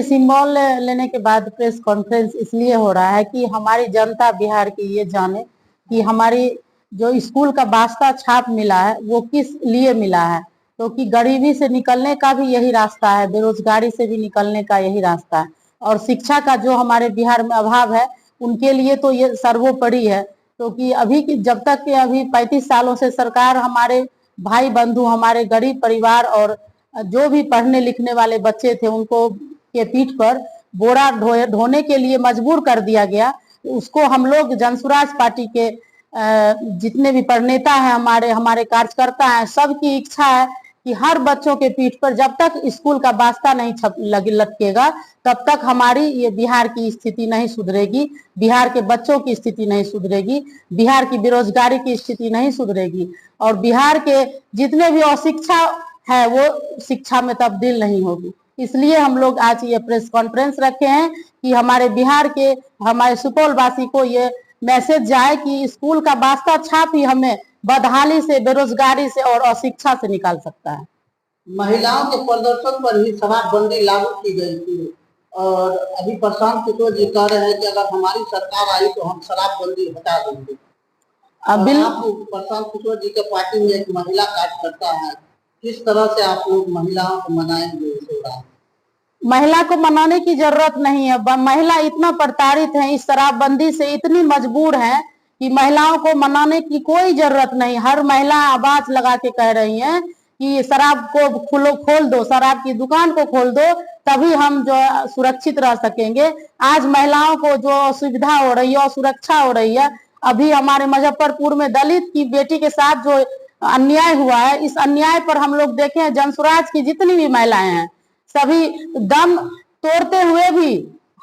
Symbol लेने के बाद प्रेस कॉन्फ्रेंस इसलिए हो रहा है कि हमारी जनता बिहार की ये जाने कि हमारी जो स्कूल का वास्ता छाप मिला है वो किस लिए मिला है। तो कि गरीबी से निकलने का भी यही रास्ता है, बेरोजगारी से भी निकलने का यही रास्ता है, और शिक्षा का जो हमारे बिहार में अभाव है उनके लिए तो ये सर्वोपरि है। तो कि अभी जब तक कि अभी 35 सालों से सरकार हमारे भाई बंधु, हमारे गरीब परिवार और जो भी पढ़ने लिखने वाले बच्चे थे उनको के पीठ पर बोरा ढोने के लिए मजबूर कर दिया गया। उसको हम लोग जनसुराज पार्टी के जितने भी प्रणेता हैं, हमारे कार्यकर्ता हैं, सबकी इच्छा है कि हर बच्चों के पीठ पर जब तक स्कूल का वास्ता नहीं लटकेगा तब तक हमारी ये बिहार की स्थिति नहीं सुधरेगी, बिहार के बच्चों की स्थिति नहीं सुधरेगी, बिहार की बेरोजगारी की स्थिति नहीं सुधरेगी, और बिहार के जितने भी अशिक्षा है वो शिक्षा में तब्दील नहीं होगी। इसलिए हम लोग आज ये प्रेस कॉन्फ्रेंस रखे हैं कि हमारे बिहार के, हमारे सुपौल वासी को ये मैसेज जाए कि स्कूल का वास्ता छाप ही हमें बदहाली से, बेरोजगारी से और अशिक्षा से निकाल सकता है। महिलाओं के प्रदर्शन पर ही शराबबंदी लागू की गई थी और अभी प्रशांत किशोर जी कह रहे हैं कि अगर हमारी सरकार आई तो हम शराबबंदी हटा देंगे। प्रशांत किशोर जी के पार्टी में एक महिला कार्यकर्ता है, किस तरह से आप लोग महिलाओं को मनाएंगे? महिला को मनाने की जरूरत नहीं है, महिला इतना प्रताड़ित है, इस शराबबंदी से इतनी मजबूर है कि महिलाओं को मनाने की कोई जरूरत नहीं। हर महिला आवाज लगा के कह रही है कि शराब को खोल दो, शराब की दुकान को खोल दो, तभी हम जो सुरक्षित रह सकेंगे। आज महिलाओं को जो असुविधा हो रही है, असुरक्षा हो रही है, अभी हमारे मुजफ्फरपुर में दलित की बेटी के साथ जो अन्याय हुआ है, इस अन्याय पर हम लोग देखें जनसुराज की जितनी भी महिलाएं हैं सभी दम तोड़ते हुए भी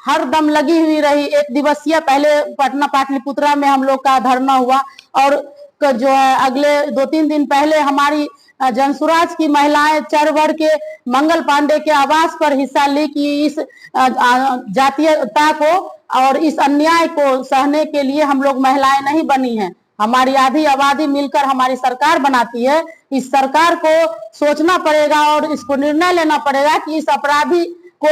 हर दम लगी हुई रही। एक दिवसीय पहले पटना पाटलिपुत्रा में हम लोग का धरना हुआ, और जो है अगले 2-3 दिन पहले हमारी जनसुराज की महिलाएं चरवर के मंगल पांडे के आवास पर हिस्सा ली कि इस जातीयता को और इस अन्याय को सहने के लिए हम लोग महिलाएं नहीं बनी हैं। हमारी आधी आबादी मिलकर हमारी सरकार बनाती है। इस सरकार को सोचना पड़ेगा और इसको निर्णय लेना पड़ेगा कि इस अपराधी को,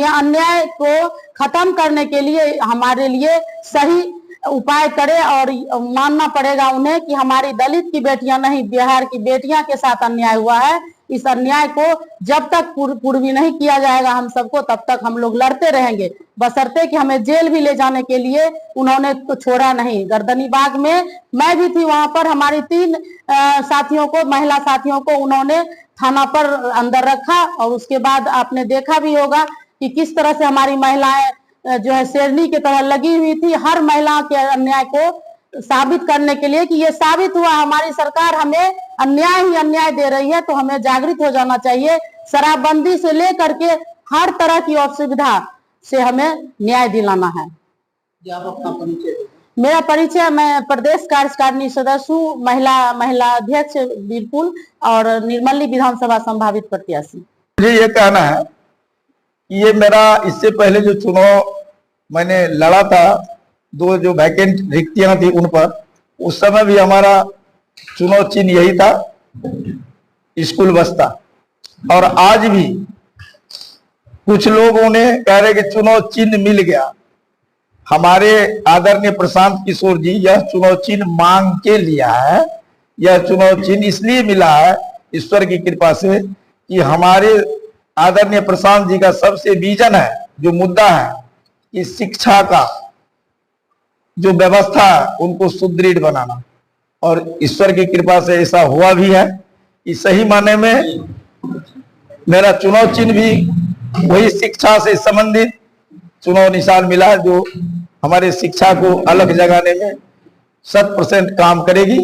अन्याय को खत्म करने के लिए हमारे लिए सही उपाय करे, और मानना पड़ेगा उन्हें कि हमारी दलित की बेटियां नहीं, बिहार की बेटियां के साथ अन्याय हुआ है। इस अन्याय को जब तक पूर्वी नहीं किया जाएगा हम सबको, तब तक हम लोग लड़ते रहेंगे, बशर्ते कि हमें जेल भी ले जाने के लिए उन्होंने तो छोड़ा नहीं। गर्दनीबाग में मैं भी थी, वहां पर हमारी 3 साथियों को, महिला साथियों को उन्होंने थाना पर अंदर रखा, और उसके बाद आपने देखा भी होगा कि किस तरह से हमारी महिलाएं जो है शेरनी की तरह लगी हुई थी हर महिला के अन्याय को साबित करने के लिए कि ये साबित हुआ हमारी सरकार हमें अन्याय ही अन्याय दे रही है। तो हमें जागृत हो जाना चाहिए। शराबबंदी से लेकर के हर तरह की असुविधा से हमें न्याय दिलाना है। मेरा परिचय, मैं प्रदेश कार्यकारिणी सदस्य हूँ, महिला अध्यक्ष बीरपुर और निर्मली विधानसभा संभावित प्रत्याशी। मुझे ये कहना है कि ये मेरा इससे पहले जो चुनाव मैंने लड़ा था, 2 जो वैकेंट रिक्तियां थी उन पर, उस समय भी हमारा चुनाव चिन्ह यही था, स्कूल बस्ता। और आज भी कुछ लोगों ने कह रहे कि चुनाव चिन्ह मिल गया। हमारे आदरणीय प्रशांत किशोर जी यह चुनाव चिन्ह मांग के लिया है। यह चुनाव चिन्ह इसलिए मिला है ईश्वर की कृपा से कि हमारे आदरणीय प्रशांत जी का सबसे विजन है, जो मुद्दा है कि शिक्षा का जो व्यवस्था उनको सुदृढ़ बनाना, और ईश्वर की कृपा से ऐसा हुआ भी है। इस सही माने में मेरा चुनाव चिन्ह भी वही शिक्षा से संबंधित चुनाव निशान मिला, जो हमारे शिक्षा को अलग जगाने में 100% काम करेगी।